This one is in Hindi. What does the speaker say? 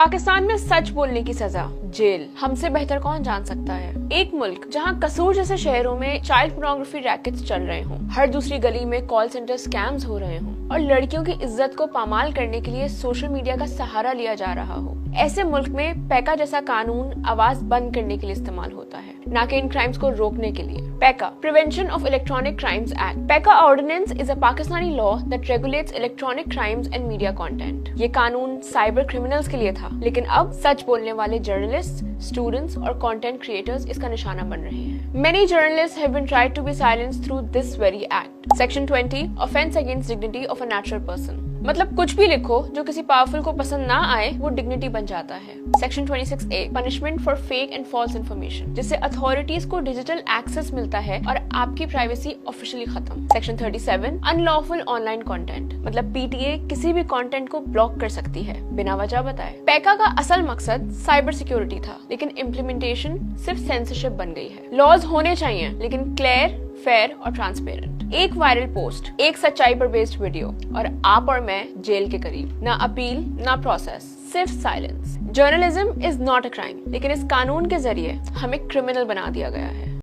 पाकिस्तान में सच बोलने की सजा जेल, हमसे बेहतर कौन जान सकता है। एक मुल्क जहां कसूर जैसे शहरों में चाइल्ड पोर्नोग्राफी रैकेट्स चल रहे हों, हर दूसरी गली में कॉल सेंटर स्कैम्स हो रहे हों और लड़कियों की इज्जत को पामाल करने के लिए सोशल मीडिया का सहारा लिया जा रहा हो, ऐसे मुल्क में पैका जैसा कानून आवाज बंद करने के लिए इस्तेमाल होता है, न कि इन क्राइम्स को रोकने के लिए। PECA, prevention of electronic crimes act. PECA ordinance is a Pakistani law that regulates electronic crimes and media content. ये कानून साइबर क्रिमिनल्स के लिए था, लेकिन अब सच बोलने वाले जर्नलिस्ट, स्टूडेंट्स और कंटेंट क्रिएटर्स इसका निशाना बन रहे हैं। Many journalists have been tried to be silenced through this very act. Section 20, offense against dignity of a natural person. मतलब कुछ भी लिखो जो किसी पावरफुल को पसंद ना आए वो डिग्निटी बन जाता है। Section 26A, punishment for fake and false information, जिससे अथॉरिटीज को डिजिटल एक्सेस मिलता है और आपकी प्राइवेसी ऑफिशियली खत्म। सेक्शन 37, अनलॉफुल ऑनलाइन कंटेंट, मतलब PTA किसी भी कंटेंट को ब्लॉक कर सकती है बिना वजह बताए। पैका का असल मकसद साइबर सिक्योरिटी था, लेकिन इम्प्लीमेंटेशन सिर्फ सेंसरशिप बन गई है। लॉज होने चाहिए लेकिन क्लियर, फेयर और ट्रांसपेरेंट। एक वायरल पोस्ट, एक सच्चाई पर बेस्ड वीडियो और आप और मैं जेल के करीब। ना अपील, ना प्रोसेस, सिर्फ silence. Journalism is not a crime, लेकिन इस कानून के जरिए हमें क्रिमिनल बना दिया गया है।